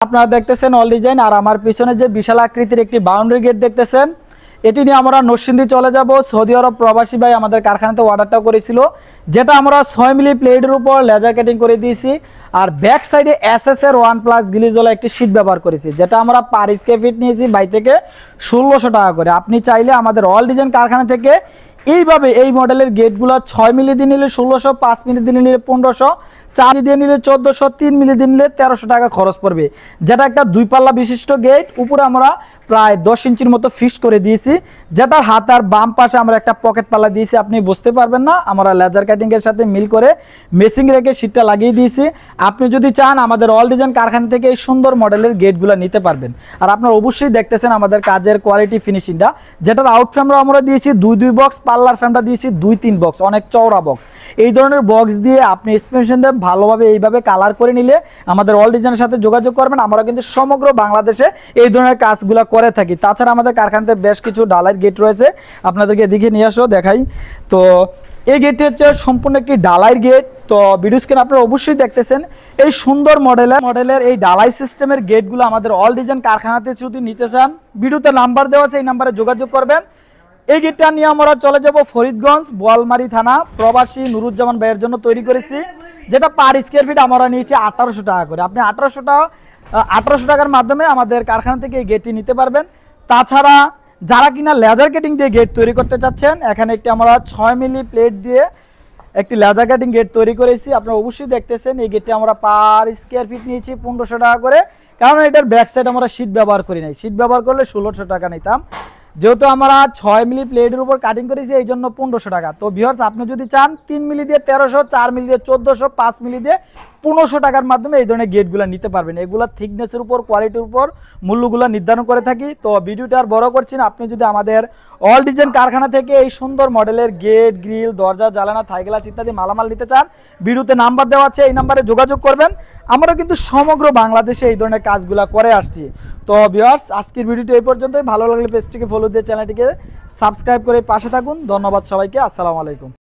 আপনারা দেখতেছেন all design আর আমার পিছনে যে বিশাল আকৃতির একটি বাউন্ডারি গেট দেখতেছেন, এটি নিয়ে আমরা নরসিংদী চলে যাব। সৌদি আরব প্রবাসী ভাই আমাদের কারখানাতে অর্ডারটা করেছিল, যেটা আমরা 6 মিলি প্লেটের উপর লেজার কাটিং করে দিয়েছি। আর ব্যাক সাইডে এসএস এর 1+ গ্লিজওয়ালা একটি শীট ব্যবহার করেছি, যেটা আমরা পার স্কয়ার ফিট নিয়েছি বাই থেকে 1600 টাকা করে। আপনি চাইলে আমাদের অল ডিজাইন কারখানা থেকে এইভাবে এই মডেলের গেটগুলো 6 মিলি দিয়ে নিলে 1600, 5 মিলি দিয়ে নিলে 1500, 4 মিলি দিয়ে নিলে 1400, 3 মিলি দিয়ে নিলে 1300 টাকা খরচ পড়বে। যেটা একটা 2 পাল্লা বিশিষ্ট গেট, উপরে আমরা প্রায় 10 ইঞ্চির মতো ফিক্সড করে দিয়েছি, যেটার হাত আর বাম পাশে আমরা একটা পকেট পাল্লা দিয়েছি। আপনি বুঝতে পারবেন না, আমরা লেজার কাটিং এর সাথে মিল করে মেসিং রেখে শীটটা লাগিয়ে দিয়েছি। আপনি যদি চান আমাদের অল ডিজাইন কারখানা থেকে এই সুন্দর মডেলের গেটগুলো নিতে পারবেন। আর আপনারা অবশ্যই দেখতেছেন আমাদের কাজের কোয়ালিটি ফিনিশিংটা, যেটার আউট ফ্রেমটা আমরা দিয়েছি 2 বক্স, পাল্লার ফ্রেমটা দিয়েছি 2-3 বক্স, অনেক চওড়া বক্স। এই ধরনের বক্স দিয়ে আপনি স্পেশন দিয়ে ভালোভাবে এইভাবে কালার করে নিলে আমাদের অল ডিজাইনের সাথে যোগাযোগ করবেন। আমরা কিন্তু সমগ্র বাংলাদেশে এই ধরনের কাজগুলো করে থাকি। তাছাড়া আমাদের কারখানাতে বেশ কিছু ডালাইয়ের গেট রয়েছে, আপনাদেরকে এদিকে নিয়ে আসো দেখাই। তো এই গেটটি হচ্ছে সম্পূর্ণ একটি ডালাইয়ের গেট। তো ভিডিও স্ক্রিন আপনারা অবশ্যই দেখতেছেন এই সুন্দর মডেলের এই ডালাই সিস্টেমের গেটগুলো আমাদের অল ডিজাইন কারখানাতে যদি নিতে চান, ভিডিওতে নাম্বার দেওয়া আছে, এই নাম্বারে যোগাযোগ করবেন। এই গেটটা নিয়ে আমরা চলে যাব ফরিদগঞ্জ বোয়ালমারী থানা, প্রবাসী নুরুজ্জামান ভাইয়ের জন্য তৈরি করেছি, যেটা পার স্কয়ার ফিট আমরা নিয়েছি 1800 টাকা করে। আপনি 1800 টাকার মাধ্যমে আমাদের কারখানা থেকে এই গেটটি নিতে পারবেন। তাছাড়া যারা কিনা লেজার কাটিং দিয়ে গেট তৈরি করতে চাচ্ছেন, এখানে একটি আমরা 6 মিলি প্লেট দিয়ে একটি লেজার কাটিং গেট তৈরি করেছি। আপনারা অবশ্যই দেখতেছেন এই গেটটি আমরা পার স্কয়ার ফিট নিয়েছি 1500 টাকা করে, কারণ এটার ব্যাক সাইড আমরা শীট ব্যবহার করি নাই। শীট ব্যবহার করলে 1600 টাকা নিতাম, যেহেতু আমরা 6 মিলি প্লেটের উপর কাটিং করেছি এই জন্য 1500 টাকা। তো ভিউয়ার্স, আপনি যদি চান 3 মিলি দিয়ে 1300, 4 মিলি দিয়ে 1400, 5 মিলি দিয়ে 1500 টাকার মাধ্যমে এই ধরনের গেটগুলো নিতে পারবেন। এগুলো থিকনেসের উপর, কোয়ালিটির উপর মূল্যগুলো নির্ধারণ করে থাকি। তো ভিডিওটা আর বড় করছি না, আপনি যদি আমাদের অল ডিজাইন কারখানা থেকে এই সুন্দর মডেলের গেট, গ্রিল, দরজা, জানালা, থাই গ্লাস ইত্যাদি মালামাল নিতে চান, ভিডিওতে নাম্বার দেওয়া আছে, এই নাম্বারে যোগাযোগ করবেন। আমরা কিন্তু সমগ্র বাংলাদেশে এই ধরনের কাজগুলো করে আসছি। তো ভিউয়ার্স, আজকের ভিডিওটি এই পর্যন্তই। ভালো লাগলে পেজটিকে ফলো দিয়ে চ্যানেলটিকে সাবস্ক্রাইব করে পাশে থাকুন। ধন্যবাদ সবাইকে, আসসালামু আলাইকুম।